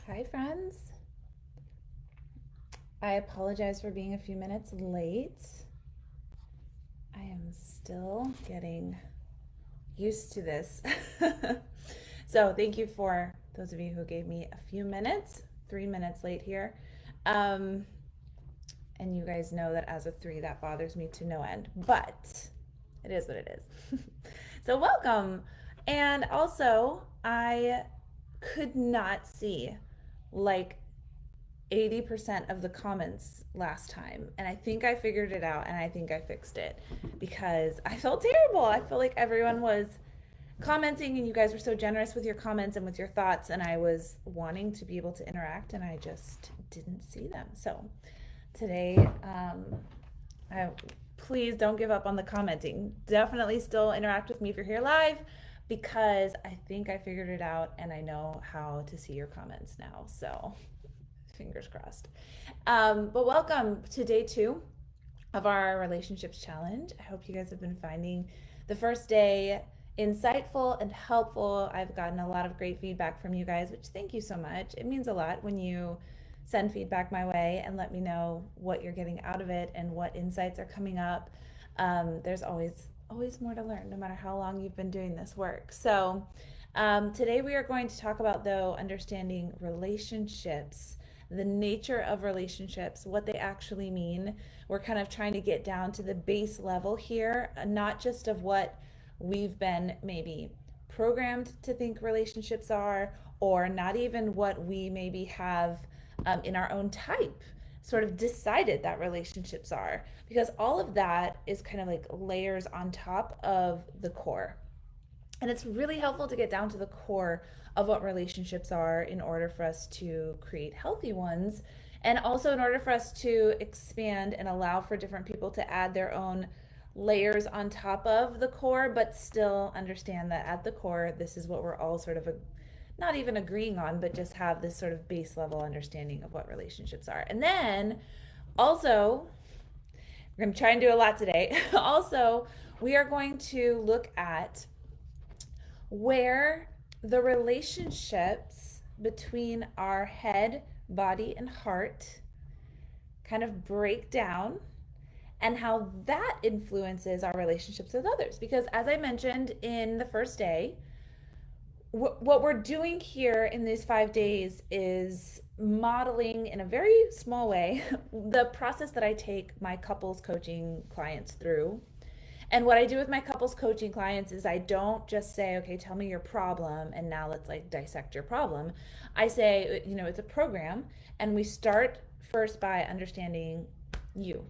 Hi, friends. I apologize for being a few minutes late. I am still getting used to this. So, thank you for those of you who gave me a few minutes, 3 minutes late here. Um, and you guys know that as a three, that bothers me to no end, but it is what it is. So, welcome. And also, I could not see like 80% of the comments last time. And I think I figured it out and I think I fixed it because I felt terrible. I felt like everyone was commenting and you guys were so generous with your comments and with your thoughts. And I was wanting to be able to interact and I just didn't see them. So today, please don't give up on the commenting. Definitely still interact with me if you're here live because I think I figured it out and I know how to see your comments now. So fingers crossed. But welcome to day 2 of our relationships challenge. I hope you guys have been finding the first day insightful and helpful. I've gotten a lot of great feedback from you guys, which thank you so much. It means a lot when you send feedback my way and let me know what you're getting out of it and what insights are coming up. There's always more to learn, no matter how long you've been doing this work. So today we are going to talk about, though, understanding relationships, the nature of relationships, what they actually mean. We're kind of trying to get down to the base level here, not just of what we've been maybe programmed to think relationships are, or not even what we maybe have in our own type sort of decided that relationships are, because all of that is kind of like layers on top of the core. And it's really helpful to get down to the core of what relationships are in order for us to create healthy ones. And also in order for us to expand and allow for different people to add their own layers on top of the core, but still understand that at the core, this is what we're all sort of not even agreeing on, but just have this sort of base level understanding of what relationships are. And then also, we're going to try and do a lot today. Also, we are going to look at where the relationships between our head, body, and heart kind of break down and how that influences our relationships with others. Because as I mentioned in the first day, what we're doing here in these 5 days is modeling in a very small way the process that I take my couples coaching clients through. And what I do with my couples coaching clients is I don't just say, okay, tell me your problem and now let's like dissect your problem. I say, it's a program and we start first by understanding you,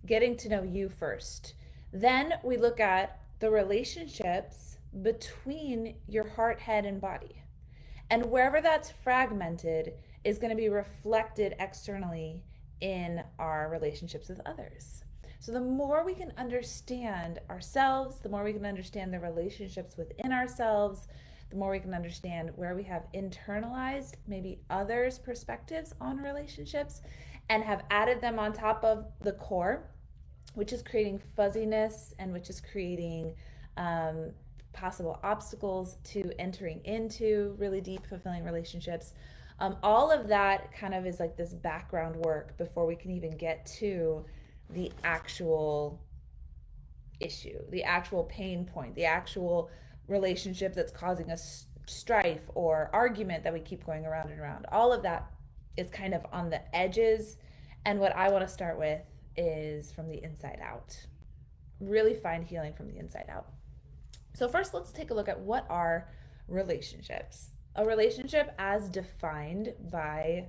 getting to know you first. Then we look at the relationships between your heart, head, and body. And wherever that's fragmented is going to be reflected externally in our relationships with others. So the more we can understand ourselves, the more we can understand the relationships within ourselves, the more we can understand where we have internalized maybe others' perspectives on relationships and have added them on top of the core, which is creating fuzziness and which is creating possible obstacles to entering into really deep, fulfilling relationships. All of that kind of is like this background work before we can even get to the actual issue, the actual pain point, the actual relationship that's causing us strife or argument that we keep going around and around. All of that is kind of on the edges. And what I want to start with is from the inside out. Really find healing from the inside out. So first, let's take a look at what are relationships. A relationship as defined by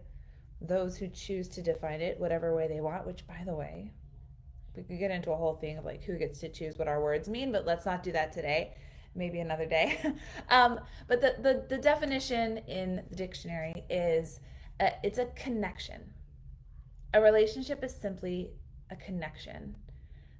those who choose to define it whatever way they want, which, by the way, we could get into a whole thing of like who gets to choose what our words mean, but let's not do that today. Maybe another day. But the definition in the dictionary is it's a connection. A relationship is simply a connection.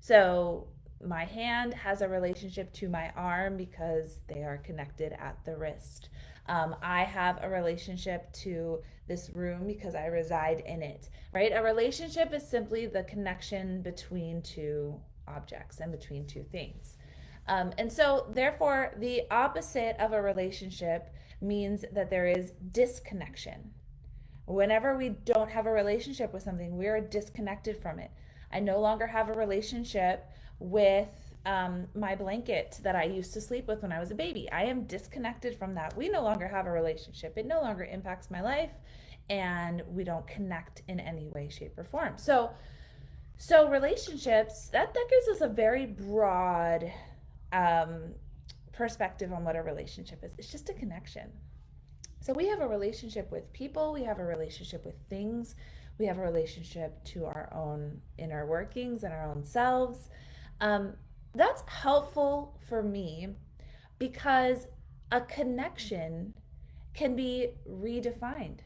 So my hand has a relationship to my arm because they are connected at the wrist. I have a relationship to this room because I reside in it, right? A relationship is simply the connection between two objects and between two things. And so, therefore, the opposite of a relationship means that there is disconnection. Whenever we don't have a relationship with something, we are disconnected from it. I no longer have a relationship with my blanket that I used to sleep with when I was a baby. I am disconnected from that. We no longer have a relationship. It no longer impacts my life, and we don't connect in any way, shape, or form. So relationships, that gives us a very broad um, perspective on what a relationship is. It's just a connection. So we have a relationship with people, we have a relationship with things, we have a relationship to our own inner workings and our own selves. Um, that's helpful for me because a connection can be redefined.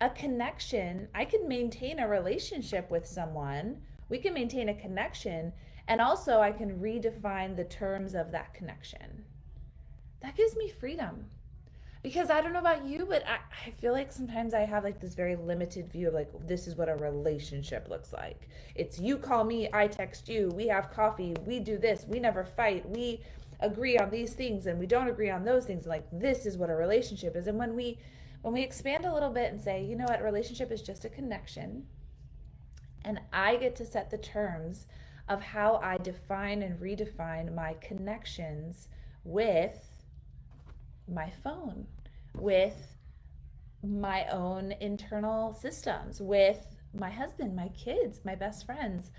A connection, I can maintain a relationship with someone, we can maintain a connection, and also I can redefine the terms of that connection. That gives me freedom. Because I don't know about you, but I feel like sometimes I have like this very limited view of like, this is what a relationship looks like. It's you call me, I text you, we have coffee, we do this, we never fight, we agree on these things and we don't agree on those things. Like, this is what a relationship is. And when we expand a little bit and say, you know what, a relationship is just a connection, and I get to set the terms of how I define and redefine my connections with my phone, with my own internal systems, with my husband, my kids, my best friends.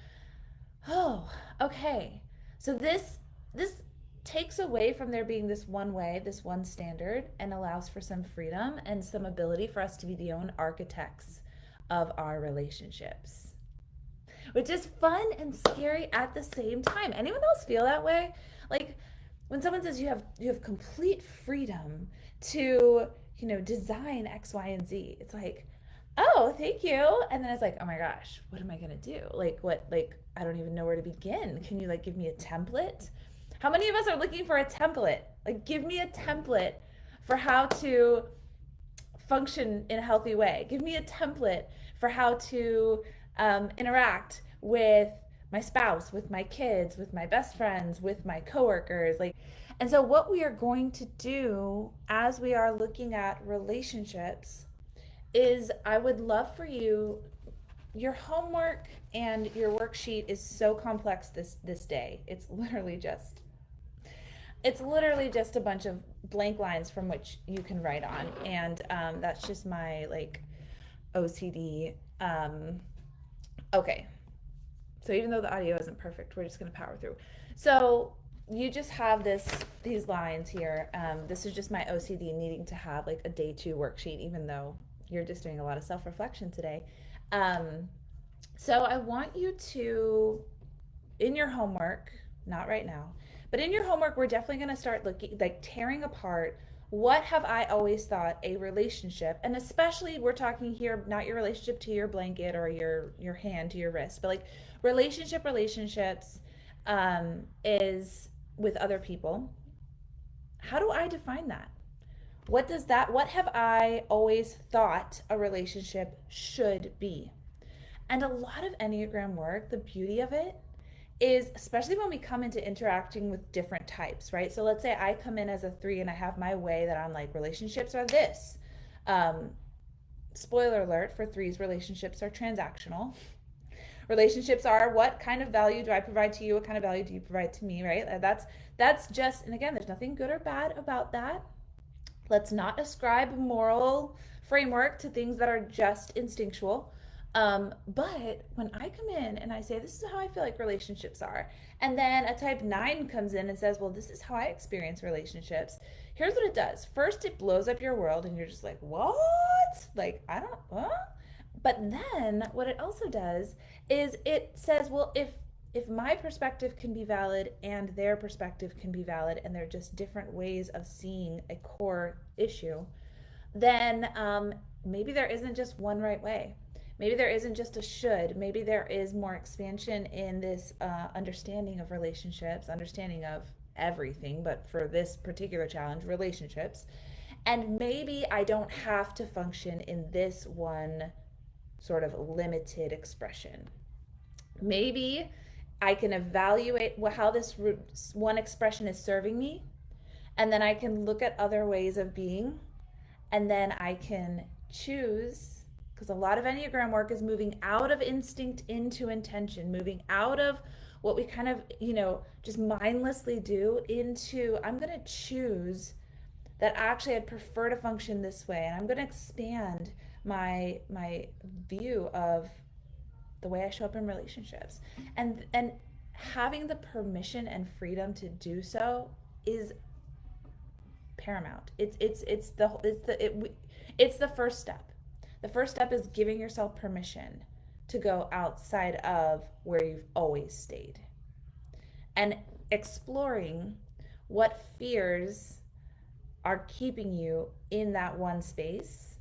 Oh, okay. So this takes away from there being this one way, this one standard, and allows for some freedom and some ability for us to be the own architects of our relationships, which is fun and scary at the same time. Anyone else feel that way? Like, when someone says you have complete freedom to, design X, Y, and Z, it's like, oh, thank you. And then it's like, oh my gosh, what am I gonna do? Like, what? Like, I don't even know where to begin. Can you like give me a template? How many of us are looking for a template? Like, give me a template for how to function in a healthy way. Give me a template for how to interact with my spouse, with my kids, with my best friends, with my coworkers. Like, and so what we are going to do as we are looking at relationships is, I would love for you, your homework and your worksheet is so complex this day. It's literally just a bunch of blank lines from which you can write on, and that's just my like OCD. Okay, so even though the audio isn't perfect, we're just gonna power through. So you just have these lines here. This is just my OCD needing to have like a day 2 worksheet, even though you're just doing a lot of self-reflection today. Um, so I want you to, in your homework, not right now, but in your homework, we're definitely going to start looking, like tearing apart, what have I always thought a relationship, and especially we're talking here not your relationship to your blanket or your hand to your wrist, but like relationships is with other people. How do I define that? What have I always thought a relationship should be? And a lot of Enneagram work, the beauty of it is, especially when we come into interacting with different types, right? So let's say I come in as a 3 and I have my way that I'm like, relationships are this. Um, Spoiler alert for 3s, relationships are transactional. Relationships are, what kind of value do I provide to you? What kind of value do you provide to me, right? That's just, and again, there's nothing good or bad about that. Let's not ascribe moral framework to things that are just instinctual. But when I come in and I say, this is how I feel like relationships are, and then a type 9 comes in and says, well, this is how I experience relationships, here's what it does. First, it blows up your world, and you're just like, what? Like, I don't, what? But then what it also does is it says, well, if my perspective can be valid and their perspective can be valid, and they're just different ways of seeing a core issue, then maybe there isn't just one right way. Maybe there isn't just a should. Maybe there is more expansion in this understanding of relationships, understanding of everything, but for this particular challenge, relationships. And maybe I don't have to function in this one sort of limited expression. Maybe I can evaluate how this one expression is serving me, and then I can look at other ways of being, and then I can choose because a lot of Enneagram work is moving out of instinct into intention, moving out of what we kind of, just mindlessly do into, I'm going to choose that actually I'd prefer to function this way, and I'm going to expand my view of the way I show up in relationships. And having the permission and freedom to do so is paramount. It's the first step. The first step is giving yourself permission to go outside of where you've always stayed and exploring what fears are keeping you in that one space,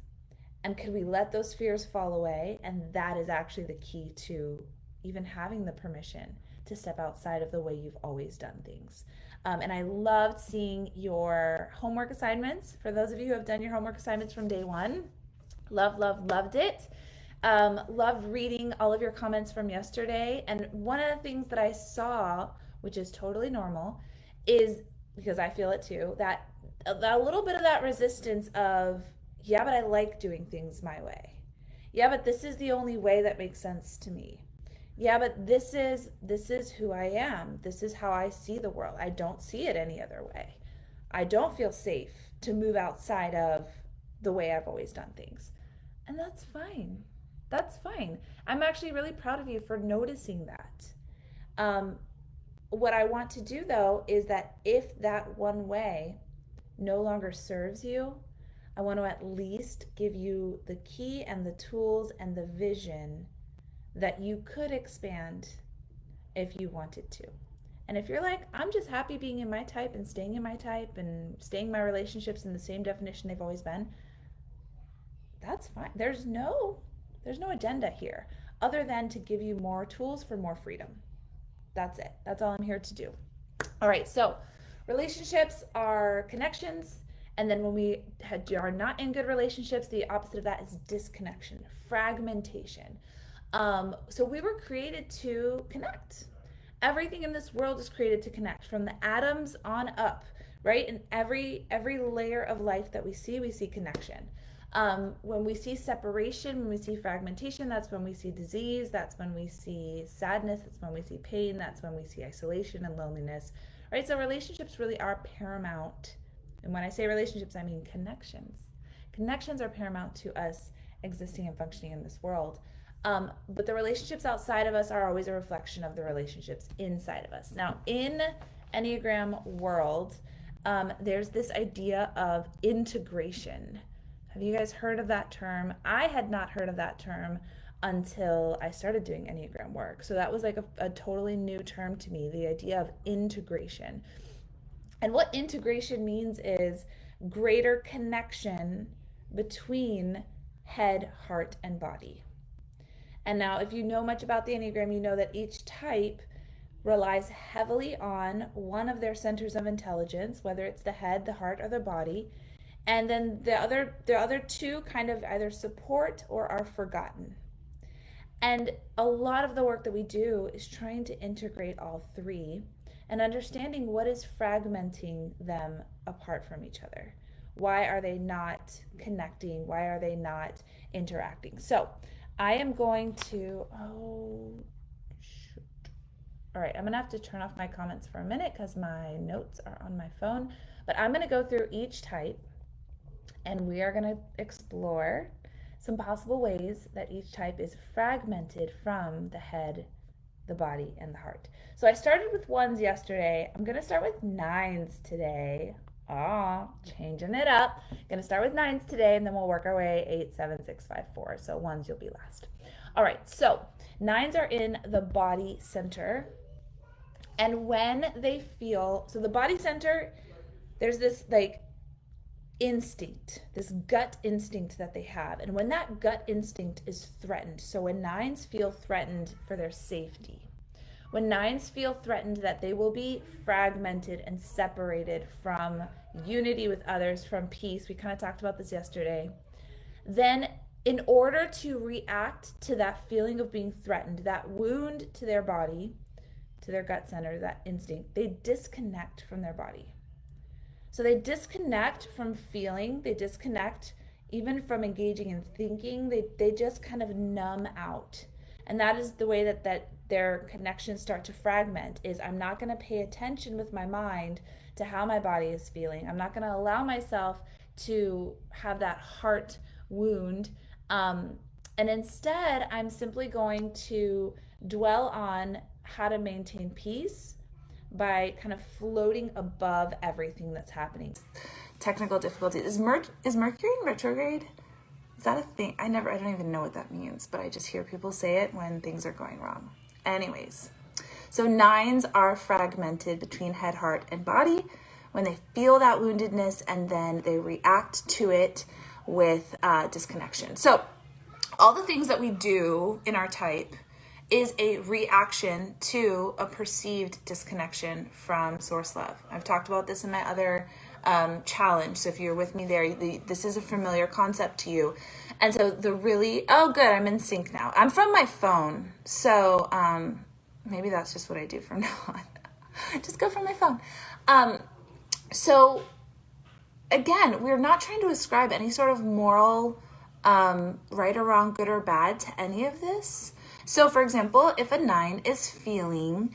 and could we let those fears fall away? And that is actually the key to even having the permission to step outside of the way you've always done things. And I loved seeing your homework assignments. For those of you who have done your homework assignments from day one, loved it. Loved reading all of your comments from yesterday. And one of the things that I saw, which is totally normal, is, because I feel it too, that a little bit of that resistance of, yeah, but I like doing things my way. Yeah, but this is the only way that makes sense to me. Yeah, but this is who I am. This is how I see the world. I don't see it any other way. I don't feel safe to move outside of the way I've always done things. And that's fine. That's fine. I'm actually really proud of you for noticing that. What I want to do though is that if that one way no longer serves you, I want to at least give you the key and the tools and the vision that you could expand if you wanted to. And if you're like, I'm just happy being in my type and staying in my type and staying in my relationships in the same definition they've always been, that's fine. There's no agenda here other than to give you more tools for more freedom. That's it. That's all I'm here to do. All right, so relationships are connections. And then when we are not in good relationships, the opposite of that is disconnection, fragmentation. So we were created to connect. Everything in this world is created to connect, from the atoms on up, right? And every layer of life that we see connection. When we see separation, when we see fragmentation, that's when we see disease, that's when we see sadness, that's when we see pain, that's when we see isolation and loneliness, right? So relationships really are paramount. And when I say relationships, I mean connections. Connections are paramount to us existing and functioning in this world. But the relationships outside of us are always a reflection of the relationships inside of us. Now, in Enneagram world, there's this idea of integration. Have you guys heard of that term? I had not heard of that term until I started doing Enneagram work. So that was like a totally new term to me, the idea of integration. And what integration means is greater connection between head, heart, and body. And now, if you know much about the Enneagram, you know that each type relies heavily on one of their centers of intelligence, whether it's the head, the heart, or the body. And then the other two kind of either support or are forgotten. And a lot of the work that we do is trying to integrate all three and understanding what is fragmenting them apart from each other. Why are they not connecting? Why are they not interacting? So I am going to, all right, I'm gonna have to turn off my comments for a minute because my notes are on my phone, but I'm gonna go through each type and we are gonna explore some possible ways that each type is fragmented from the head, the body, and the heart. So I started with ones yesterday. I'm gonna start with nines today. Changing it up. Gonna start with nines today, and then we'll work our way 8, 7, 6, 5, 4. So ones, you'll be last. All right, so nines are in the body center. And when they feel, so the body center, there's this like instinct, this gut instinct that they have. And when that gut instinct is threatened, so when nines feel threatened for their safety, when nines feel threatened that they will be fragmented and separated from unity with others, from peace, we kind of talked about this yesterday, then in order to react to that feeling of being threatened, that wound to their body, to their gut center, that instinct, they disconnect from their body. So they disconnect from feeling, they disconnect even from engaging in thinking, they just kind of numb out. And that is the way that their connections start to fragment, is I'm not going to pay attention with my mind to how my body is feeling. I'm not going to allow myself to have that heart wound. And instead, I'm simply going to dwell on how to maintain peace by kind of floating above everything that's happening. Technical difficulties. Is Mercury in retrograde? Is that a thing? I don't even know what that means, but I just hear people say it when things are going wrong. Anyways, so 9s are fragmented between head, heart, and body when they feel that woundedness, and then they react to it with disconnection. So all the things that we do in our type is a reaction to a perceived disconnection from source love. I've talked about this in my other challenge. So if you're with me there, this is a familiar concept to you. And so oh good, I'm in sync now. I'm from my phone. So maybe that's just what I do from now on. Just go from my phone. So again, we're not trying to ascribe any sort of moral right or wrong, good or bad to any of this. So for example, if a 9 is feeling,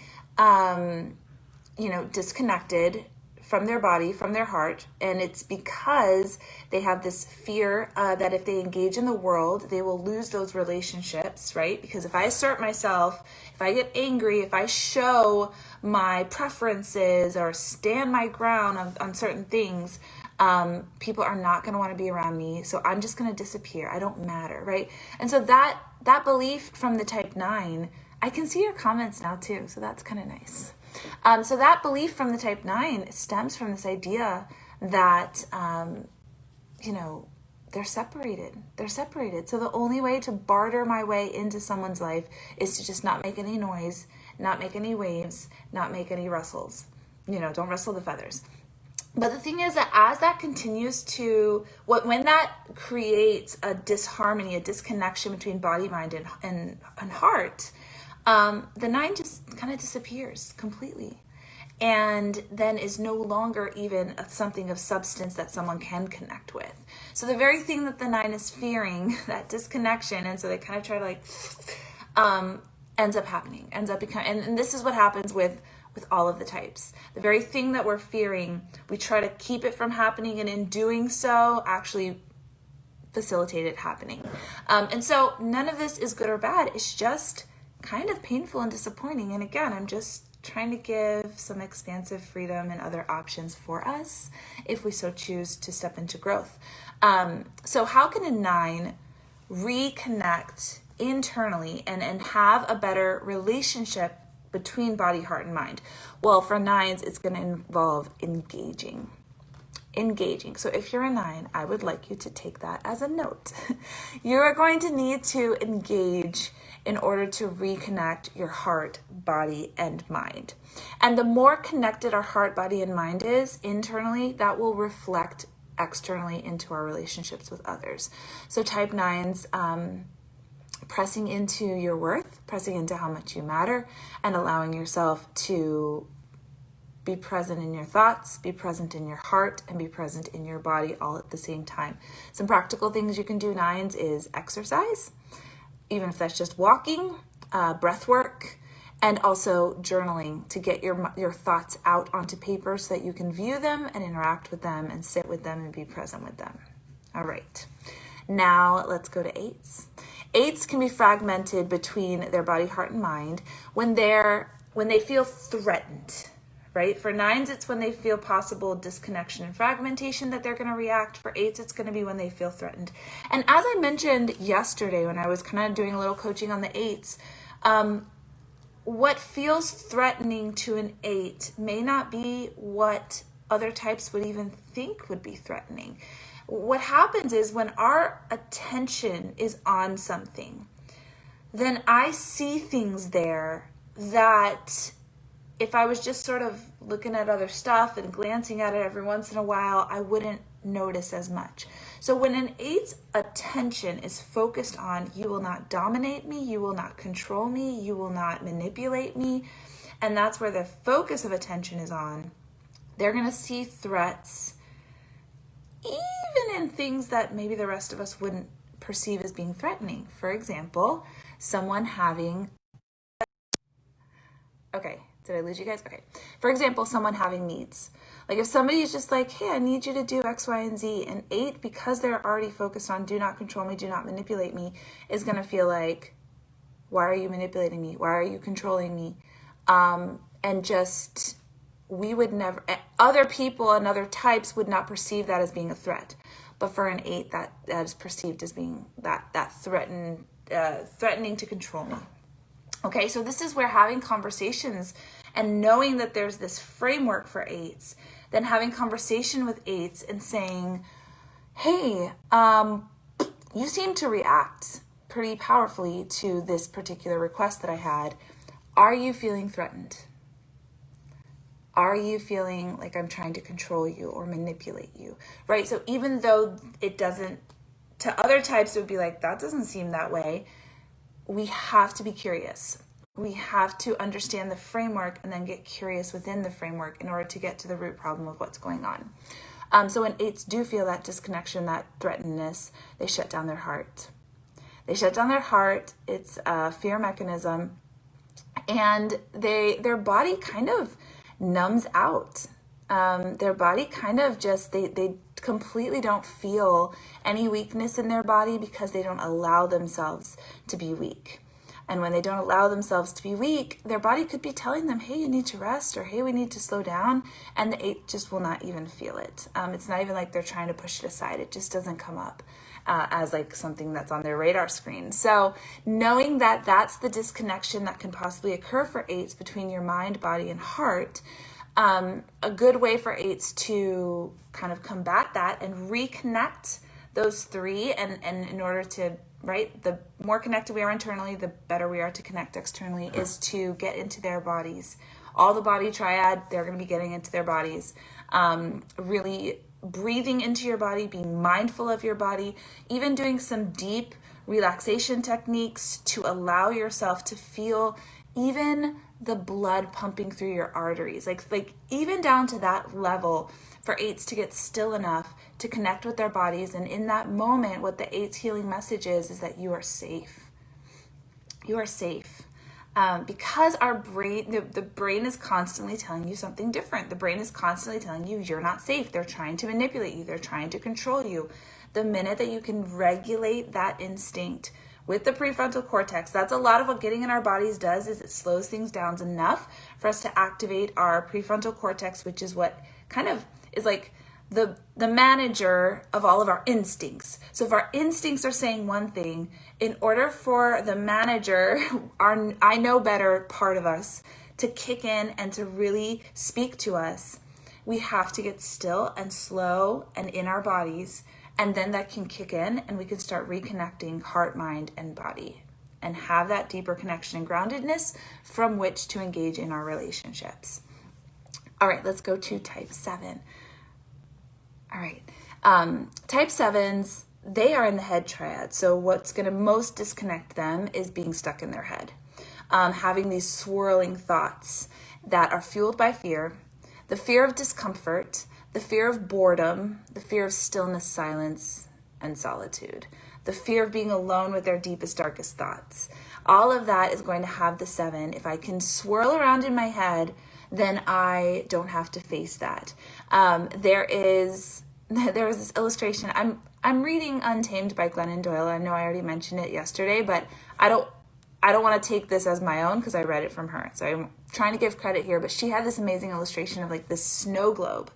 disconnected from their body, from their heart, and it's because they have this fear that if they engage in the world, they will lose those relationships, right? Because if I assert myself, if I get angry, if I show my preferences or stand my ground on certain things, people are not going to want to be around me. So I'm just going to disappear. I don't matter, right? And so that belief from the type 9, I can see your comments now too. So that's kind of nice. So that belief from the type 9 stems from this idea that, they're separated. They're separated. So the only way to barter my way into someone's life is to just not make any noise, not make any waves, not make any rustles. Don't rustle the feathers. But the thing is that as that continues to, when that creates a disharmony, a disconnection between body, mind, and heart, the 9 just kind of disappears completely, and then is no longer even something of substance that someone can connect with. So the very thing that the 9 is fearing, that disconnection, and so they kind of try to ends up happening, and this is what happens with all of the types. The very thing that we're fearing, we try to keep it from happening, and in doing so, actually facilitate it happening. And so none of this is good or bad. It's just kind of painful and disappointing. And again, I'm just trying to give some expansive freedom and other options for us if we so choose to step into growth. So how can a 9 reconnect internally and have a better relationship between body, heart, and mind? Well, for 9s, it's going to involve engaging. So if you're a 9, I would like you to take that as a note. You are going to need to engage in order to reconnect your heart, body, and mind. And the more connected our heart, body, and mind is internally, that will reflect externally into our relationships with others. So type 9s, pressing into your worth, pressing into how much you matter, and allowing yourself to be present in your thoughts, be present in your heart, and be present in your body all at the same time. Some practical things you can do, 9s, is exercise, even if that's just walking, breath work, and also journaling to get your thoughts out onto paper so that you can view them and interact with them and sit with them and be present with them. All right. Now let's go to 8s. 8s can be fragmented between their body, heart, and mind when they feel threatened, right? For 9s, it's when they feel possible disconnection and fragmentation that they're going to react. For 8s, it's going to be when they feel threatened. And as I mentioned yesterday when I was kind of doing a little coaching on the 8s, what feels threatening to an 8 may not be what other types would even think would be threatening. What happens is when our attention is on something, then I see things there that if I was just sort of looking at other stuff and glancing at it every once in a while, I wouldn't notice as much. So when an 8's attention is focused on, you will not dominate me, you will not control me, you will not manipulate me, and that's where the focus of attention is on, they're going to see threats even in things that maybe the rest of us wouldn't perceive as being threatening. For example, someone having, okay, did I lose you guys? Okay. For example, someone having needs. Like if somebody is just like, hey, I need you to do X, Y, and Z, and 8, because they're already focused on do not control me, do not manipulate me, is going to feel like, why are you manipulating me? Why are you controlling me? And just, we would never, other people and other types would not perceive that as being a threat. But for an 8, that is perceived as being that threatening to control me. Okay, so this is where having conversations and knowing that there's this framework for 8s, then having conversation with 8s and saying, hey, you seem to react pretty powerfully to this particular request that I had. Are you feeling threatened? Are you feeling like I'm trying to control you or manipulate you, right? So even though it doesn't, to other types, it would be like, that doesn't seem that way. We have to be curious. We have to understand the framework and then get curious within the framework in order to get to the root problem of what's going on. So when 8s do feel that disconnection, that threatenedness, they shut down their heart. They shut down their heart. It's a fear mechanism. And their body kind of numbs out. Their body kind of just, they completely don't feel any weakness in their body because they don't allow themselves to be weak. And when they don't allow themselves to be weak, their body could be telling them, hey, you need to rest, or hey, we need to slow down. And the 8 just will not even feel it. It's not even like they're trying to push it aside. It just doesn't come up as like something that's on their radar screen. So knowing that that's the disconnection that can possibly occur for 8s between your mind, body, and heart, a good way for 8s to kind of combat that and reconnect those 3, and in order to, right, the more connected we are internally, the better we are to connect externally, is to get into their bodies. All the body triad, they're going to be getting into their bodies. Really breathing into your body, being mindful of your body, even doing some deep relaxation techniques to allow yourself to feel even the blood pumping through your arteries, like even down to that level for 8s to get still enough to connect with their bodies. And in that moment, what the 8's healing message is that you are safe. You are safe. Because our brain, the brain is constantly telling you something different. The brain is constantly telling you you're not safe. They're trying to manipulate you. They're trying to control you. The minute that you can regulate that instinct with the prefrontal cortex, that's a lot of what getting in our bodies does, is it slows things down enough for us to activate our prefrontal cortex, which is what kind of is like the manager of all of our instincts. So if our instincts are saying one thing, in order for the manager, our I know better part of us, to kick in and to really speak to us, we have to get still and slow and in our bodies. And then that can kick in and we can start reconnecting heart, mind, and body, and have that deeper connection and groundedness from which to engage in our relationships. All right, let's go to type 7. All right. Type 7s, they are in the head triad. So what's going to most disconnect them is being stuck in their head. Having these swirling thoughts that are fueled by fear, the fear of discomfort, the fear of boredom, the fear of stillness, silence, and solitude, the fear of being alone with their deepest, darkest thoughts. All of that is going to have the 7. If I can swirl around in my head, then I don't have to face that. There was this illustration. I'm reading Untamed by Glennon Doyle. I know I already mentioned it yesterday, but I don't want to take this as my own because I read it from her. So I'm trying to give credit here, but she had this amazing illustration of like this snow globe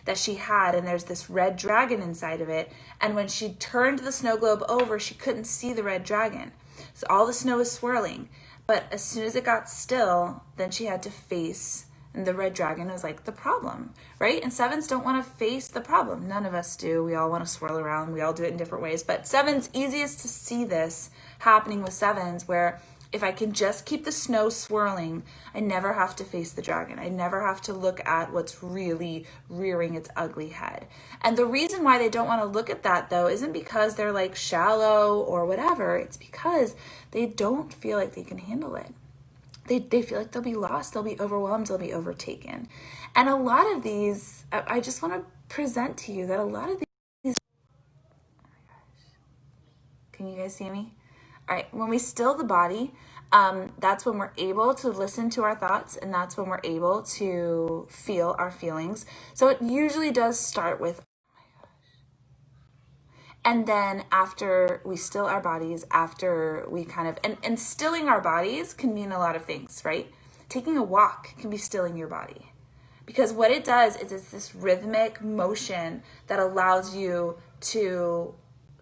that she had, and there's this red dragon inside of it. And when she turned the snow globe over, she couldn't see the red dragon. So all the snow is swirling. But as soon as it got still, then she had to face, and the red dragon was like the problem, right? And 7s don't want to face the problem. None of us do. We all want to swirl around. We all do it in different ways. But 7s, easiest to see this happening with 7s, where if I can just keep the snow swirling, I never have to face the dragon. I never have to look at what's really rearing its ugly head. And the reason why they don't want to look at that, though, isn't because they're like shallow or whatever. It's because they don't feel like they can handle it. They feel like they'll be lost, they'll be overwhelmed, they'll be overtaken. And a lot of these, I just want to present to you that a lot of Can you guys see me? All right, when we still the body, that's when we're able to listen to our thoughts, and that's when we're able to feel our feelings. So it usually does start with, and then after we still our bodies, after we kind of, and stilling our bodies can mean a lot of things, right? Taking a walk can be stilling your body. Because what it does is it's this rhythmic motion that allows you to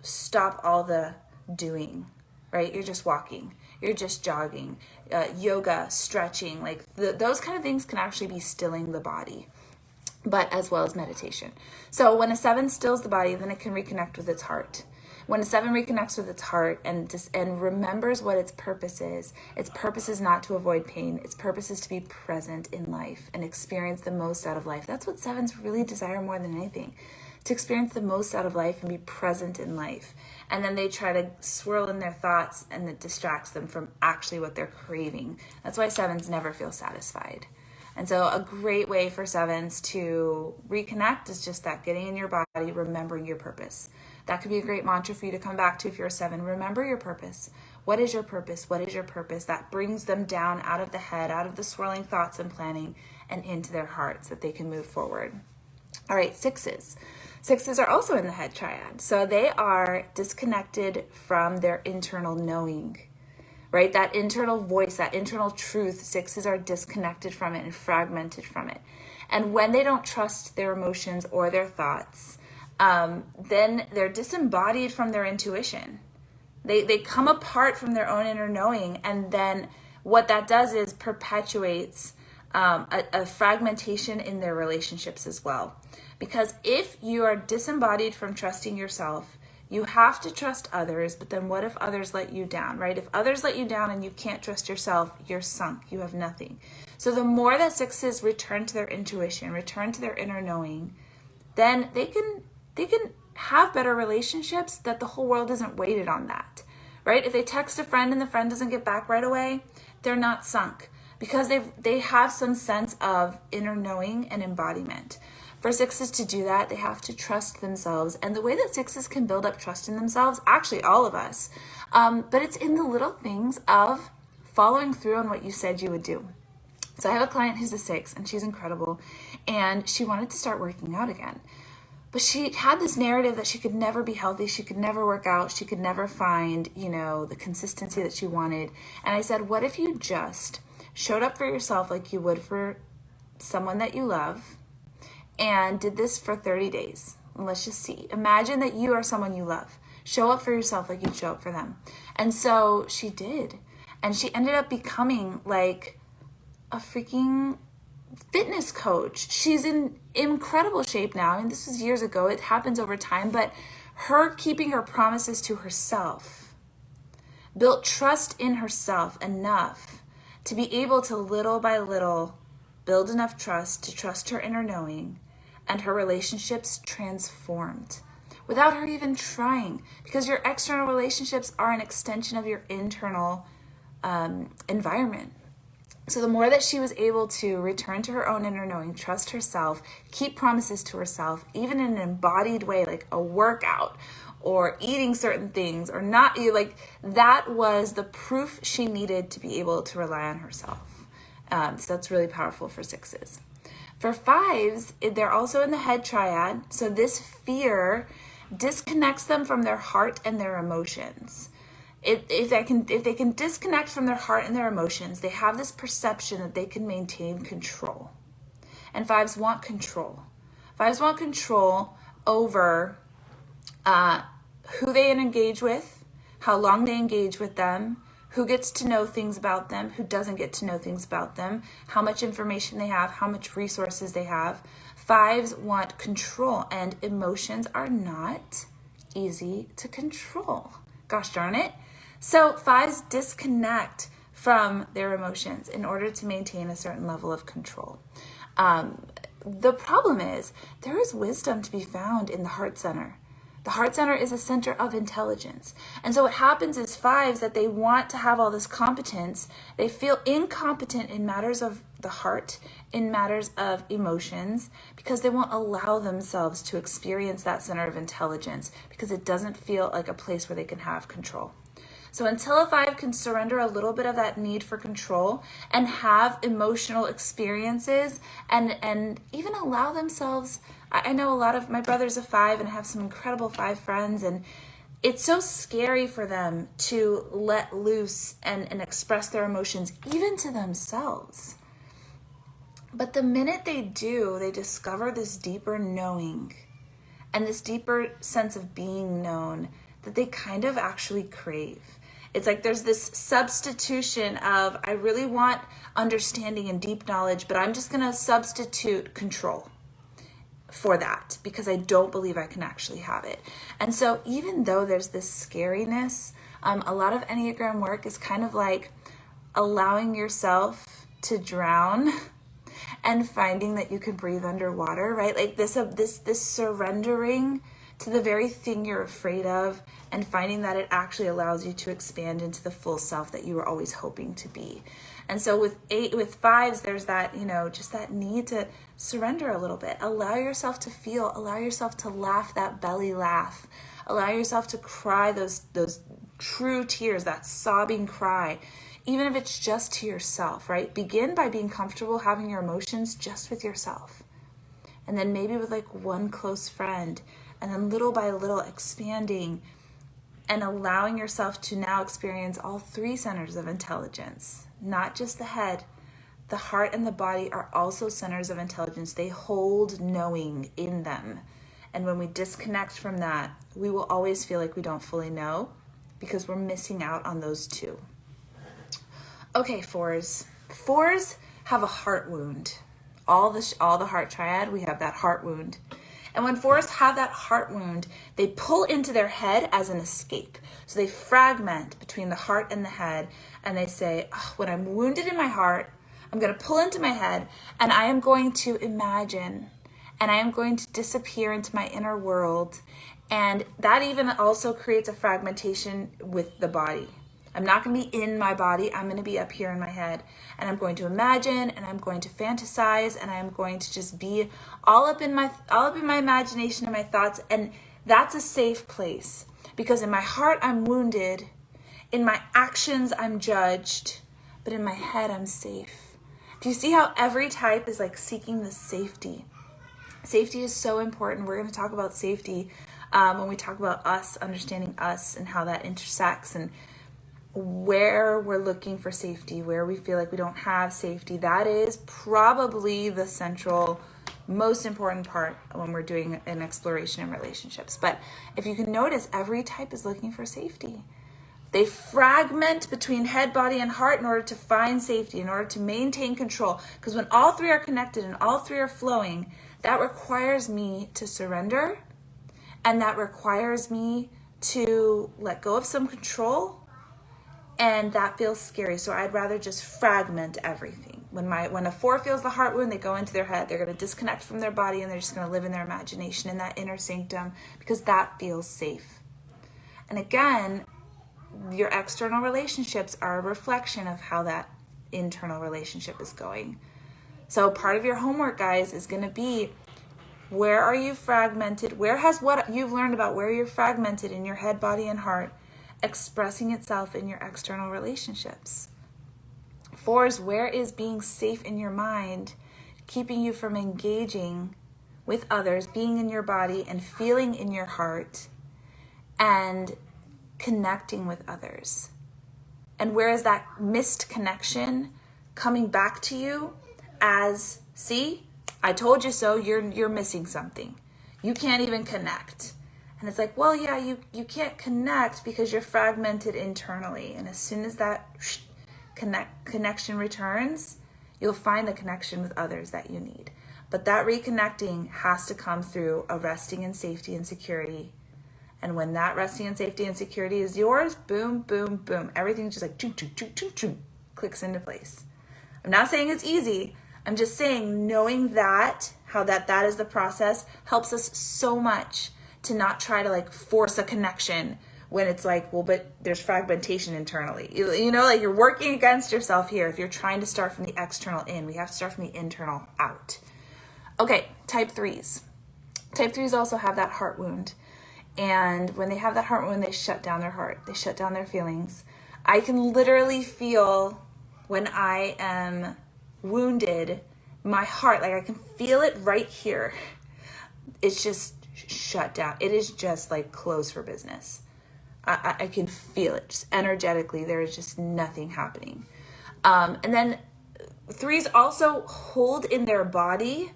stop all the doing, right? You're just walking, you're just jogging, yoga, stretching, like those kind of things can actually be stilling the body, but as well as meditation. So when a 7 stills the body, then it can reconnect with its heart. When a 7 reconnects with its heart and remembers what its purpose is not to avoid pain. Its purpose is to be present in life and experience the most out of life. That's what 7s really desire more than anything, to experience the most out of life and be present in life. And then they try to swirl in their thoughts, and it distracts them from actually what they're craving. That's why 7s never feel satisfied. And so a great way for 7s to reconnect is just that, getting in your body, remembering your purpose. That could be a great mantra for you to come back to if you're a 7. Remember your purpose. What is your purpose? What is your purpose? That brings them down out of the head, out of the swirling thoughts and planning, and into their hearts, that they can move forward. All right, 6s. 6s are also in the head triad. So they are disconnected from their internal knowing, right? That internal voice, that internal truth, 6s are disconnected from it and fragmented from it. And when they don't trust their emotions or their thoughts, then they're disembodied from their intuition. They come apart from their own inner knowing, and then what that does is perpetuates a fragmentation in their relationships as well. Because if you are disembodied from trusting yourself, you have to trust others, but then what if others let you down, right? If others let you down and you can't trust yourself, you're sunk, you have nothing. So the more that 6s return to their intuition, return to their inner knowing, then they can have better relationships, that the whole world isn't weighted on that, right? If they text a friend and the friend doesn't get back right away, they're not sunk, because they have some sense of inner knowing and embodiment. For 6s to do that, they have to trust themselves. And the way that 6s can build up trust in themselves, actually all of us, but it's in the little things of following through on what you said you would do. So I have a client who's a 6, and she's incredible, and she wanted to start working out again. But she had this narrative that she could never be healthy, she could never work out, she could never find, the consistency that she wanted. And I said, what if you just showed up for yourself like you would for someone that you love, and did this for 30 days? And let's just see. Imagine that you are someone you love. Show up for yourself like you'd show up for them. And so she did. And she ended up becoming like a freaking fitness coach. She's in incredible shape now. I mean, this was years ago. It happens over time. But her keeping her promises to herself built trust in herself enough to be able to, little by little, build enough trust to trust her inner knowing, and her relationships transformed without her even trying, because your external relationships are an extension of your internal environment. So the more that she was able to return to her own inner knowing, trust herself, keep promises to herself, even in an embodied way, like a workout or eating certain things or not, that was the proof she needed to be able to rely on herself. So that's really powerful for 6s. For 5s, they're also in the head triad. So this fear disconnects them from their heart and their emotions. If they can disconnect from their heart and their emotions, they have this perception that they can maintain control. And 5s want control. 5s want control over who they engage with, how long they engage with them, who gets to know things about them, who doesn't get to know things about them, how much information they have, how much resources they have. 5s want control, and emotions are not easy to control. Gosh darn it. So 5s disconnect from their emotions in order to maintain a certain level of control. The problem is there is wisdom to be found in the heart center. The heart center is a center of intelligence. And so what happens is 5s, that they want to have all this competence, they feel incompetent in matters of the heart in matters of emotions because they won't allow themselves to experience that center of intelligence because it doesn't feel like a place where they can have control. So until a 5 can surrender a little bit of that need for control and have emotional experiences and even allow themselves, I know a lot of my brother's a 5 and I have some incredible 5 friends, and it's so scary for them to let loose and express their emotions even to themselves. But the minute they do, they discover this deeper knowing and this deeper sense of being known that they kind of actually crave. It's like there's this substitution of, I really want understanding and deep knowledge, but I'm just going to substitute control for that because I don't believe I can actually have it. And so even though there's this scariness, a lot of Enneagram work is kind of like allowing yourself to drown and finding that you can breathe underwater, right? Like this surrendering to the very thing you're afraid of and finding that it actually allows you to expand into the full self that you were always hoping to be. And so with 5s, there's that, just that need to surrender a little bit. Allow yourself to feel, allow yourself to laugh that belly laugh. Allow yourself to cry those true tears, that sobbing cry, even if it's just to yourself, right? Begin by being comfortable having your emotions just with yourself. And then maybe with like one close friend, and then little by little expanding and allowing yourself to now experience all 3 centers of intelligence, not just the head. The heart and the body are also centers of intelligence. They hold knowing in them. And when we disconnect from that, we will always feel like we don't fully know because we're missing out on those 2. Okay, 4s. 4s have a heart wound. All the heart triad, we have that heart wound. And when 4s have that heart wound, they pull into their head as an escape. So they fragment between the heart and the head, and they say, when I'm wounded in my heart, I'm going to pull into my head, and I am going to imagine, and I am going to disappear into my inner world. And that even also creates a fragmentation with the body. I'm not going to be in my body. I'm going to be up here in my head, and I'm going to imagine, and I'm going to fantasize, and I'm going to just be all up in my imagination and my thoughts. And that's a safe place because in my heart, I'm wounded. In my actions, I'm judged, but in my head, I'm safe. Do you see how every type is like seeking the safety? Safety is so important. We're going to talk about safety when we talk about us, understanding us and how that intersects and where we're looking for safety, where we feel like we don't have safety. That is probably the central, most important part when we're doing an exploration in relationships. But if you can notice, every type is looking for safety. They fragment between head, body, and heart in order to find safety, in order to maintain control. Because when all 3 are connected and all 3 are flowing, that requires me to surrender, and that requires me to let go of some control. And that feels scary. So I'd rather just fragment everything. When a 4 feels the heart wound, they go into their head. They're going to disconnect from their body, and they're just going to live in their imagination in that inner sanctum because that feels safe. And again, your external relationships are a reflection of how that internal relationship is going. So part of your homework, guys, is going to be, where are you fragmented? Where has what you've learned about where you're fragmented in your head, body, and heart expressing itself in your external relationships? 4s, where is being safe in your mind keeping you from engaging with others, being in your body and feeling in your heart and connecting with others? And where is that missed connection coming back to you as, see, I told you so, you're missing something. You can't even connect. And it's like, well, yeah, you can't connect because you're fragmented internally. And as soon as that connection returns, you'll find the connection with others that you need. But that reconnecting has to come through a resting in safety and security. And when that resting in safety and security is yours, boom, boom, boom. Everything just like choo, choo, choo, choo, choo, clicks into place. I'm not saying it's easy. I'm just saying knowing that, how that is the process, helps us so much to not try to like force a connection when it's like, well, but there's fragmentation internally. You know, like you're working against yourself here. If you're trying to start from the external in, we have to start from the internal out. Okay, type 3s. Type 3s also have that heart wound. And when they have that heart wound, they shut down their heart. They shut down their feelings. I can literally feel when I am wounded, my heart, like I can feel it right here. It's just shut down. It is just like closed for business. I can feel it just energetically. There is just nothing happening. And then 3s also hold in their body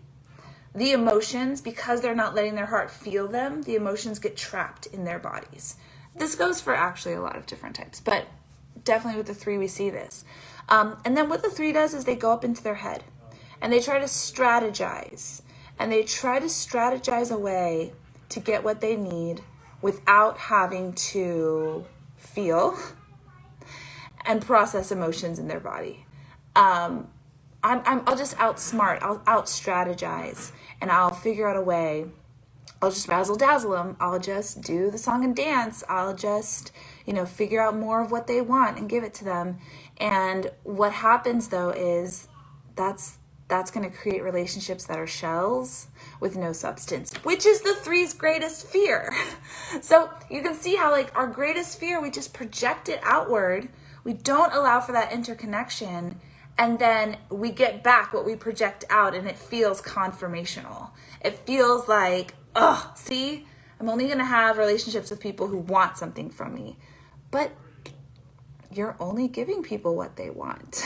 the emotions because they're not letting their heart feel them. The emotions get trapped in their bodies. This goes for actually a lot of different types, but definitely with the 3 we see this. And then what the 3 does is they go up into their head and they try to strategize. And they try to strategize a way to get what they need without having to feel and process emotions in their body. I'll just outsmart, I'll out strategize, and I'll figure out a way. I'll just razzle dazzle them. I'll just do the song and dance. I'll just, figure out more of what they want and give it to them. And what happens though is that's going to create relationships that are shells with no substance, which is the 3's greatest fear. So you can see how like our greatest fear, we just project it outward. We don't allow for that interconnection. And then we get back what we project out and it feels confirmational. It feels like, oh, see, I'm only going to have relationships with people who want something from me. But you're only giving people what they want.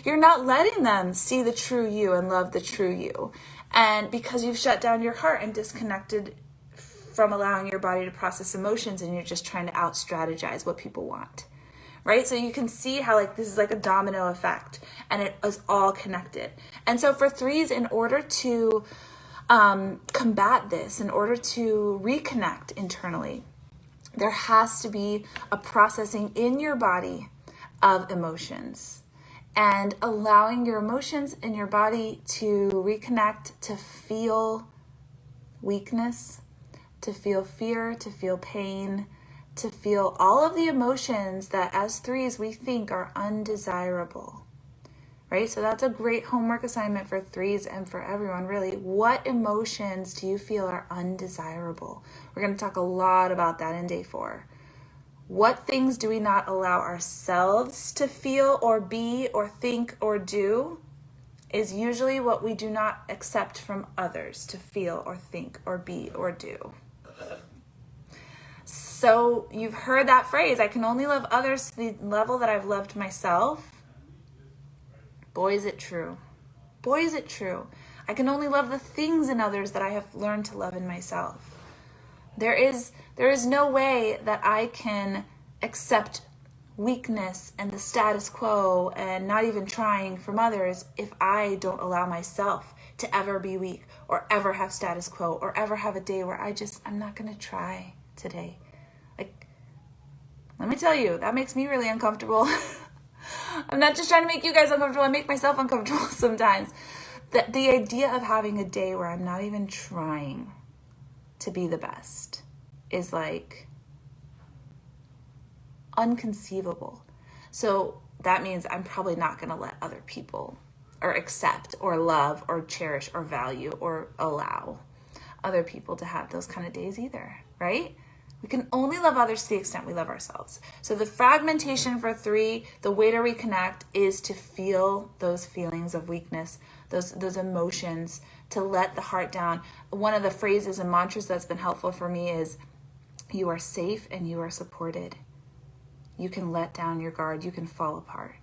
You're not letting them see the true you and love the true you. And because you've shut down your heart and disconnected from allowing your body to process emotions, and you're just trying to out strategize what people want. Right? So you can see how like this is like a domino effect and it is all connected. And so for 3s, in order to combat this, in order to reconnect internally, there has to be a processing in your body of emotions and allowing your emotions in your body to reconnect, to feel weakness, to feel fear, to feel pain, to feel all of the emotions that as 3s we think are undesirable, right? So that's a great homework assignment for 3s and for everyone really. What emotions do you feel are undesirable? We're going to talk a lot about that in day 4. What things do we not allow ourselves to feel or be or think or do is usually what we do not accept from others to feel or think or be or do. So you've heard that phrase, I can only love others to the level that I've loved myself. Boy, is it true. Boy, is it true. I can only love the things in others that I have learned to love in myself. There is no way that I can accept weakness and the status quo and not even trying from others if I don't allow myself to ever be weak or ever have status quo or ever have a day where I'm not going to try today. Like, let me tell you, that makes me really uncomfortable. I'm not just trying to make you guys uncomfortable. I make myself uncomfortable sometimes. The idea of having a day where I'm not even trying to be the best is like unconceivable. So that means I'm probably not going to let other people or accept or love or cherish or value or allow other people to have those kind of days either, right? We can only love others to the extent we love ourselves. So the fragmentation for 3, the way to reconnect is to feel those feelings of weakness, those emotions, to let the heart down. One of the phrases and mantras that's been helpful for me is, you are safe and you are supported. You can let down your guard. You can fall apart.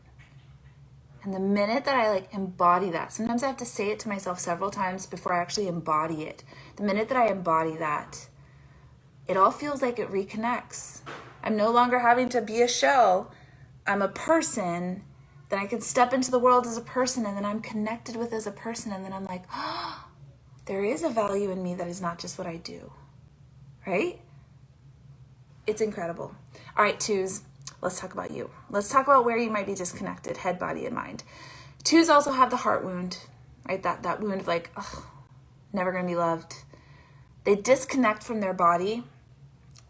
And the minute that I embody that, sometimes I have to say it to myself several times before I actually embody it. The minute that I embody that, it all feels like it reconnects. I'm no longer having to be a shell. I'm a person. Then I can step into the world as a person, and then I'm connected with as a person, and then I'm like, oh, there is a value in me that is not just what I do, right? It's incredible. All right, 2s, let's talk about you. Let's talk about where you might be disconnected, head, body, and mind. 2s also have the heart wound, right? That wound of never gonna be loved. They disconnect from their body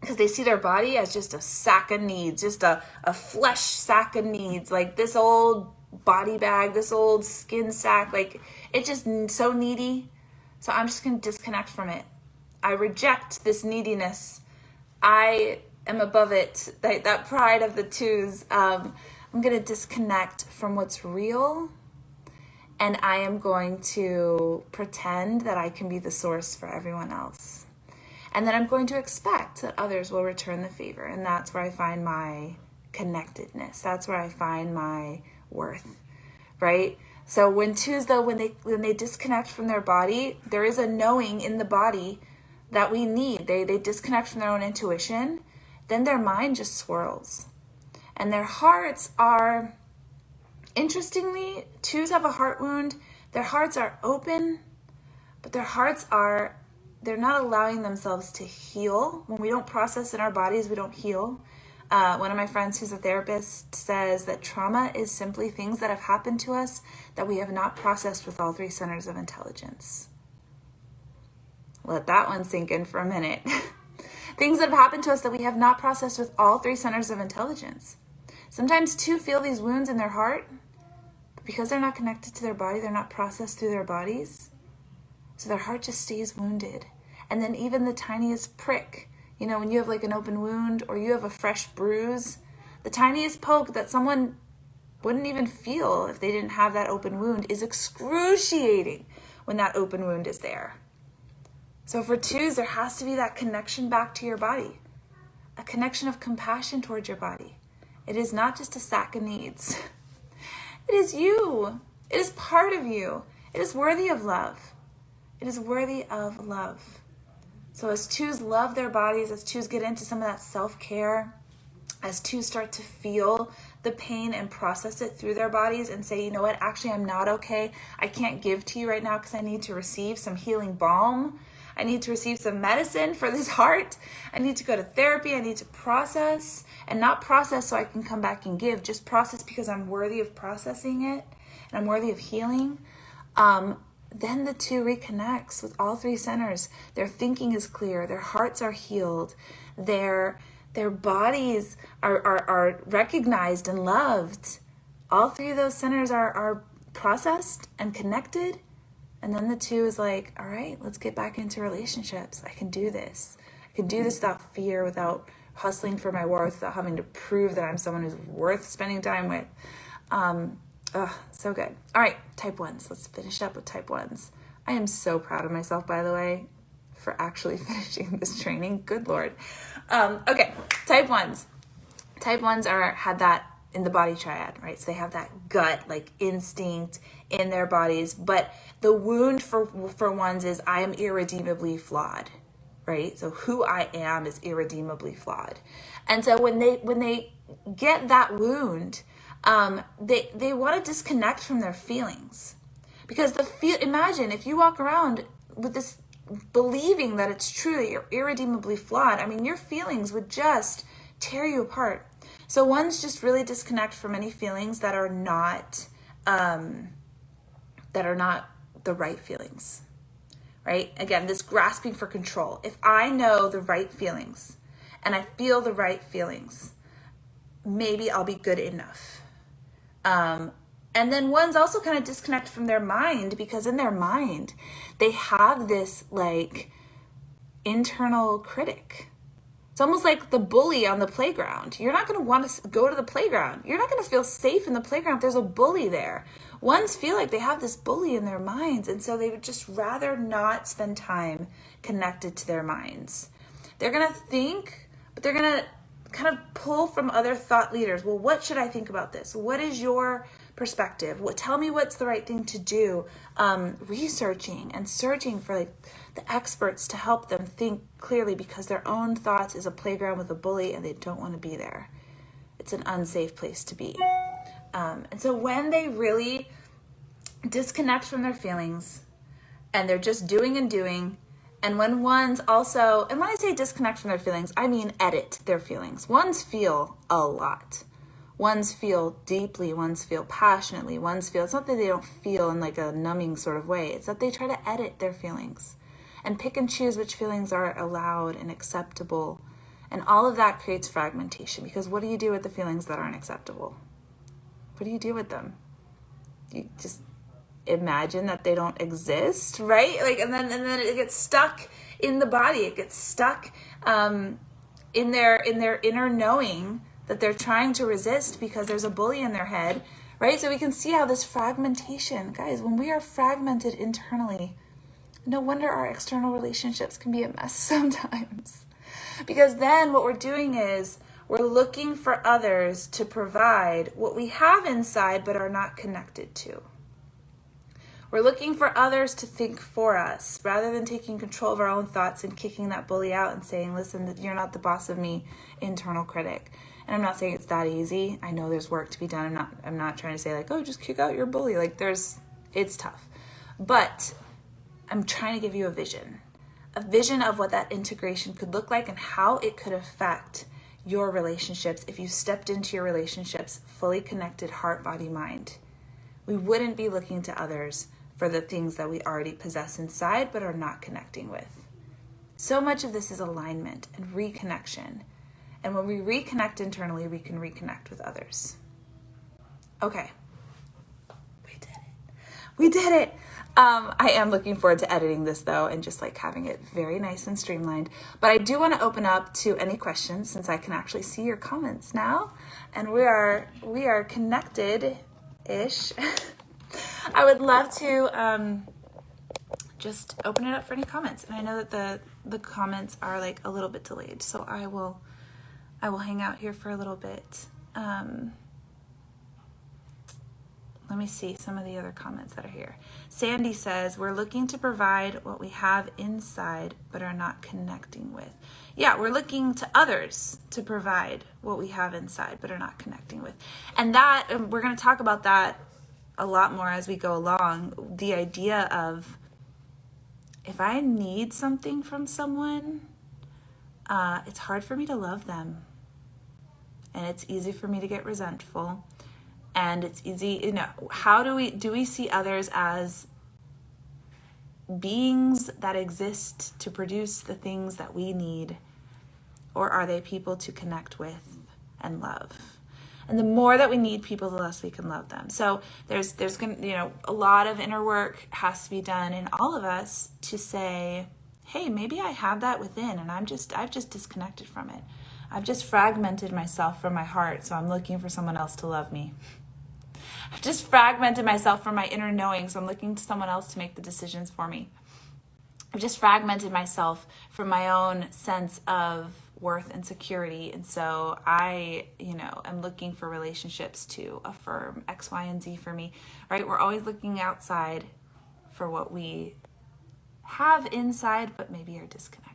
because they see their body as just a sack of needs, just a flesh sack of needs, like this old body bag, this old skin sack, like it's just so needy. So I'm just going to disconnect from it. I reject this neediness. I am above it. That pride of the twos. I'm going to disconnect from what's real, and I am going to pretend that I can be the source for everyone else. And then I'm going to expect that others will return the favor. And that's where I find my connectedness. That's where I find my worth, right? So when twos, though, when they disconnect from their body, there is a knowing in the body that we need. They disconnect from their own intuition. Then their mind just swirls. And their hearts are, interestingly, twos have a heart wound. Their hearts are open, but their hearts are, they're not allowing themselves to heal. When we don't process in our bodies, we don't heal. One of my friends who's a therapist says that trauma is simply things that have happened to us that we have not processed with all three centers of intelligence. Let that one sink in for a minute. Things that have happened to us that we have not processed with all three centers of intelligence. Sometimes two feel these wounds in their heart, but because they're not connected to their body, they're not processed through their bodies. So their heart just stays wounded. And then even the tiniest prick, you know, when you have like an open wound or you have a fresh bruise, the tiniest poke that someone wouldn't even feel if they didn't have that open wound is excruciating when that open wound is there. So for twos, there has to be that connection back to your body, a connection of compassion towards your body. It is not just a sack of needs. It is you. It is part of you. It is worthy of love. It is worthy of love. So as twos love their bodies, as twos get into some of that self-care, as twos start to feel the pain and process it through their bodies and say, you know what, actually I'm not okay. I can't give to you right now because I need to receive some healing balm. I need to receive some medicine for this heart. I need to go to therapy. I need to process, and not process so I can come back and give, just process because I'm worthy of processing it and I'm worthy of healing. Then the two reconnects with all three centers. Their thinking is clear. Their hearts are healed. Their bodies are recognized and loved. All three of those centers are processed and connected. And then the two is like, all right, let's get back into relationships. I can do this. I can do this without fear, without hustling for my worth, without having to prove that I'm someone who's worth spending time with. So good. All right, type ones. Let's finish up with type ones. I am so proud of myself, by the way, for actually finishing this training. Good Lord. Okay, type ones. Type ones had that in the body triad, right? So they have that gut, like instinct in their bodies. But the wound for ones is I am irredeemably flawed, right? So who I am is irredeemably flawed. And so when they get that wound, they want to disconnect from their feelings, because imagine if you walk around with this believing that it's true that you're irredeemably flawed. I mean, your feelings would just tear you apart. So ones just really disconnect from any feelings that are not the right feelings, right? Again, this grasping for control. If I know the right feelings and I feel the right feelings, maybe I'll be good enough. And then ones also kind of disconnect from their mind, because in their mind, they have this like internal critic. It's almost like the bully on the playground. You're not going to want to go to the playground. You're not going to feel safe in the playground if there's a bully there. Ones feel like they have this bully in their minds, and so they would just rather not spend time connected to their minds. They're going to think, but they're going to kind of pull from other thought leaders. Well, what should I think about this? What is your perspective? Tell me what's the right thing to do. Researching and searching for like the experts to help them think clearly, because their own thoughts is a playground with a bully and they don't want to be there. It's an unsafe place to be. And so when they really disconnect from their feelings and they're just doing and doing, and when ones also, and when I say disconnect from their feelings, I mean edit their feelings. Ones feel a lot. Ones feel deeply, ones feel passionately, ones feel, it's not that they don't feel in like a numbing sort of way, it's that they try to edit their feelings and pick and choose which feelings are allowed and acceptable And all of that creates fragmentation, because what do you do with the feelings that aren't acceptable? What do you do with them? You just imagine that they don't exist, right? Like, and then it gets stuck in the body. It gets stuck in their inner knowing that they're trying to resist because there's a bully in their head, right? So we can see how this fragmentation, guys, when we are fragmented internally, no wonder our external relationships can be a mess sometimes. Because then what we're doing is we're looking for others to provide what we have inside but are not connected to. We're looking for others to think for us rather than taking control of our own thoughts and kicking that bully out and saying, listen, you're not the boss of me, internal critic. And I'm not saying it's that easy. I know there's work to be done. I'm not trying to say like, oh, just kick out your bully. Like it's tough. But I'm trying to give you a vision of what that integration could look like and how it could affect your relationships if you stepped into your relationships fully connected, heart, body, mind. We wouldn't be looking to others for the things that we already possess inside but are not connecting with. So much of this is alignment and reconnection. And when we reconnect internally, we can reconnect with others. Okay. We did it. I am looking forward to editing this though and just like having it very nice and streamlined. But I do want to open up to any questions since I can actually see your comments now. And we are connected-ish. I would love to just open it up for any comments. And I know that the comments are like a little bit delayed, so I will hang out here for a little bit. Let me see some of the other comments that are here. Sandy says, we're looking to provide what we have inside but are not connecting with. Yeah, we're looking to others to provide what we have inside but are not connecting with. And that, we're going to talk about that a lot more as we go along. The idea of if I need something from someone, it's hard for me to love them. And it's easy for me to get resentful. And it's easy, how do we see others as beings that exist to produce the things that we need? Or are they people to connect with and love? And the more that we need people, the less we can love them. So there's gonna, a lot of inner work has to be done in all of us to say, hey, maybe I have that within and I've just disconnected from it. I've just fragmented myself from my heart, so I'm looking for someone else to love me. I've just fragmented myself from my inner knowing, so I'm looking to someone else to make the decisions for me. I've just fragmented myself from my own sense of worth and security, and so I, am looking for relationships to affirm X, Y, and Z for me, right? We're always looking outside for what we have inside, but maybe are disconnected.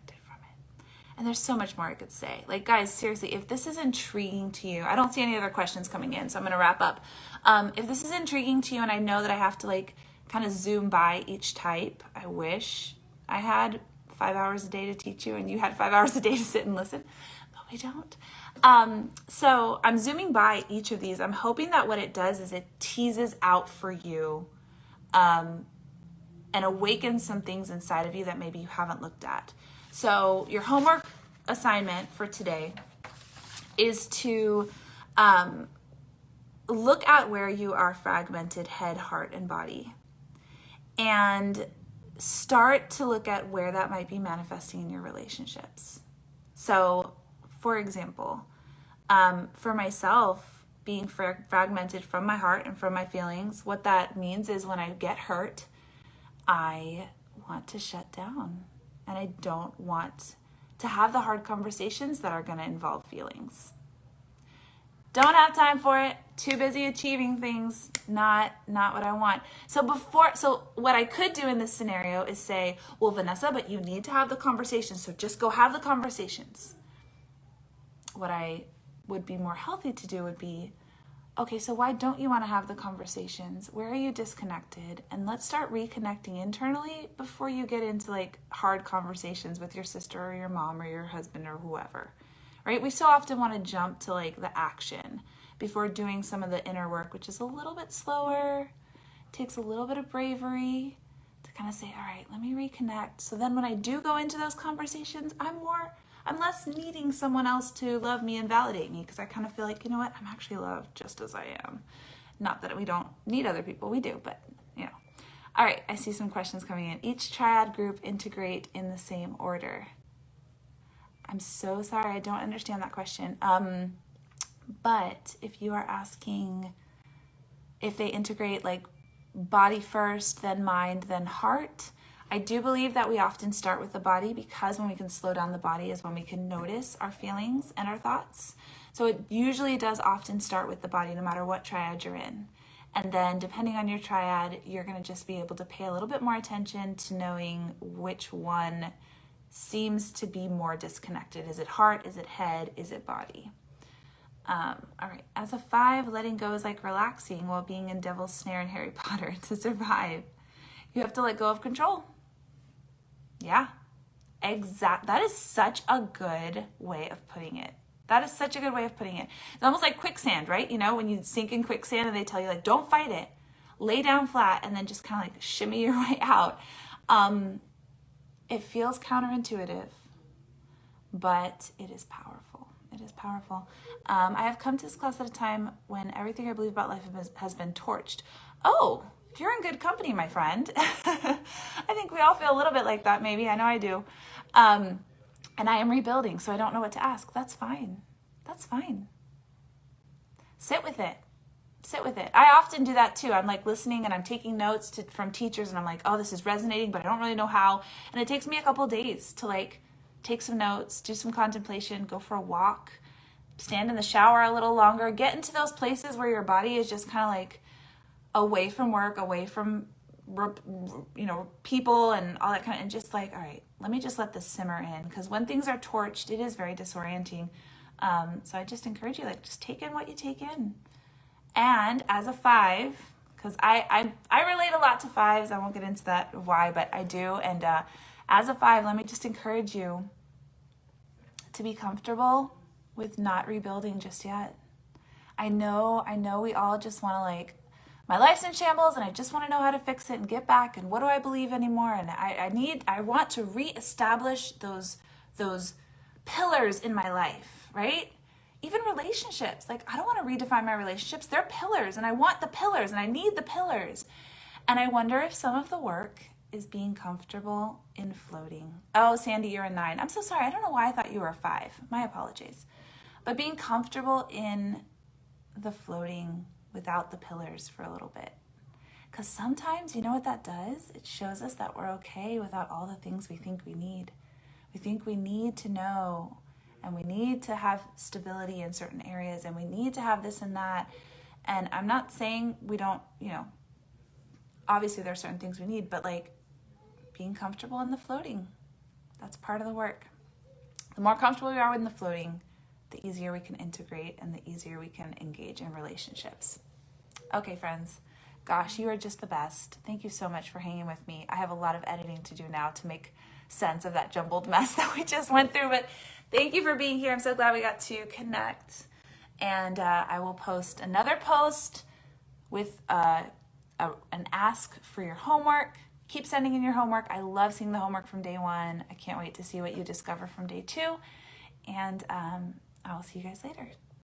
And there's so much more I could say. Like, guys, seriously, if this is intriguing to you, I don't see any other questions coming in, so I'm going to wrap up. If this is intriguing to you, and I know that I have to like kind of zoom by each type, I wish I had 5 hours a day to teach you and you had 5 hours a day to sit and listen, but we don't. So I'm zooming by each of these. I'm hoping that what it does is it teases out for you and awakens some things inside of you that maybe you haven't looked at. So your homework assignment for today is to look at where you are fragmented head, heart, and body, and start to look at where that might be manifesting in your relationships. So, for example, for myself, being fragmented from my heart and from my feelings, what that means is when I get hurt, I want to shut down. And I don't want to have the hard conversations that are going to involve feelings. Don't have time for it. Too busy achieving things. Not what I want. So what I could do in this scenario is say, well, Vanessa, but you need to have the conversations. So just go have the conversations. What I would be more healthy to do would be, okay, so why don't you want to have the conversations? Where are you disconnected? And let's start reconnecting internally before you get into like hard conversations with your sister or your mom or your husband or whoever, right? We so often want to jump to like the action before doing some of the inner work, which is a little bit slower, takes a little bit of bravery to kind of say, all right, let me reconnect. So then when I do go into those conversations, I'm I'm less needing someone else to love me and validate me, because I kind of feel like, you know what, I'm actually loved just as I am. Not that we don't need other people, we do, but you know. All right, I see some questions coming in. Each triad group integrate in the same order. I'm so sorry, I don't understand that question. But if you are asking if they integrate like body first, then mind, then heart, I do believe that we often start with the body, because when we can slow down the body is when we can notice our feelings and our thoughts. So it usually does often start with the body, no matter what triad you're in. And then depending on your triad, you're going to just be able to pay a little bit more attention to knowing which one seems to be more disconnected. Is it heart? Is it head? Is it body? All right. As a 5, letting go is like relaxing while being in Devil's Snare and Harry Potter to survive. You have to let go of control. Yeah, that is such a good way of putting it. That is such a good way of putting it. It's almost like quicksand, right? You know, when you sink in quicksand and they tell you like, don't fight it, lay down flat, and then just kind of like shimmy your way out. It feels counterintuitive, but it is powerful. It is powerful. I have come to this class at a time when everything I believe about life has been torched. Oh, you're in good company, my friend. I think we all feel a little bit like that, maybe. I know I do. And I am rebuilding, so I don't know what to ask. That's fine. That's fine. Sit with it. Sit with it. I often do that too. I'm like listening and I'm taking notes from teachers, and I'm like, oh, this is resonating, but I don't really know how. And it takes me a couple days to like take some notes, do some contemplation, go for a walk, stand in the shower a little longer, get into those places where your body is just kind of like away from work, away from people and all that kind of, and just like, all right, let me just let this simmer in, because when things are torched, it is very disorienting. So I just encourage you, like, just take in what you take in. And as a 5, because I relate a lot to 5s, I won't get into that why, but I do. And as a 5, let me just encourage you to be comfortable with not rebuilding just yet. I know we all just want to like, my life's in shambles and I just want to know how to fix it and get back, and what do I believe anymore? And I want to reestablish those pillars in my life, right? Even relationships. Like, I don't want to redefine my relationships. They're pillars, and I want the pillars, and I need the pillars. And I wonder if some of the work is being comfortable in floating. Oh, Sandy, you're a 9. I'm so sorry. I don't know why I thought you were a 5. My apologies. But being comfortable in the floating without the pillars for a little bit. Because sometimes, you know what that does? It shows us that we're okay without all the things we think we need. We think we need to know, and we need to have stability in certain areas, and we need to have this and that. And I'm not saying we don't, obviously there are certain things we need, but like being comfortable in the floating, that's part of the work. The more comfortable we are in the floating, the easier we can integrate and the easier we can engage in relationships. Okay, friends. Gosh, you are just the best. Thank you so much for hanging with me. I have a lot of editing to do now to make sense of that jumbled mess that we just went through, but thank you for being here. I'm so glad we got to connect. And I will post another post with an ask for your homework. Keep sending in your homework. I love seeing the homework from day 1. I can't wait to see what you discover from day 2. And I will see you guys later.